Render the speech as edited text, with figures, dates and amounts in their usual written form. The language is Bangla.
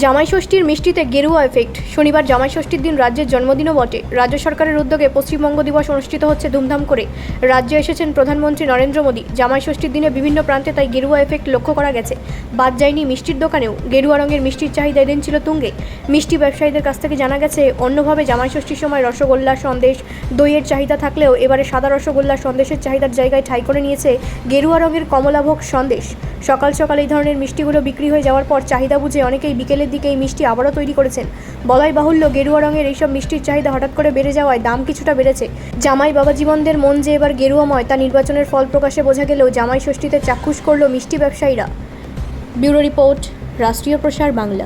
জামাই ষষ্ঠীর মিষ্টিতে গেরুয়া এফেক্ট। শনিবার জামাই ষষ্ঠীর দিন রাজ্যের জন্মদিনও বটে। রাজ্য সরকারের উদ্যোগে পশ্চিমবঙ্গ দিবস অনুষ্ঠিত হচ্ছে ধুমধাম করে। রাজ্যে এসেছেন প্রধানমন্ত্রী নরেন্দ্র মোদী। জামাই ষষ্ঠীর দিনে বিভিন্ন প্রান্তে তাই গেরুয়া এফেক্ট লক্ষ্য করা গেছে। বাদ যায়নি মিষ্টির দোকানেও। গেরুয়া রঙের মিষ্টির চাহিদা এদিন ছিল তুঙ্গে। মিষ্টি ব্যবসায়ীদের কাছ থেকে জানা গেছে, অন্যভাবে জামাই ষষ্ঠীর সময় রসগোল্লা, সন্দেশ, দইয়ের চাহিদা থাকলেও এবারে সাদা রসগোল্লা সন্দেশের চাহিদার জায়গায় ঠাঁই করে নিয়েছে গেরুয়া রঙের কমলাভোগ সন্দেশ। সকাল সকাল এই ধরনের মিষ্টিগুলো বিক্রি হয়ে যাওয়ার পর চাহিদা বুঝে অনেকেই বিকেলের দিকে এই মিষ্টি আবারও তৈরি করেছেন। বলাই বাহুল্য, গেরুয়া রঙের এইসব মিষ্টির চাহিদা হঠাৎ করে বেড়ে যাওয়ায় দাম কিছুটা বেড়েছে। জামাই বাবা জীবনদের মন যে এবার গেরুয়াময় তা নির্বাচনের ফল প্রকাশে বোঝা গেলেও জামাই ষষ্ঠীতে চাক্ষুষ করল মিষ্টি ব্যবসায়ীরা। ব্যুরো রিপোর্ট, রাষ্ট্রীয় প্রসার বাংলা।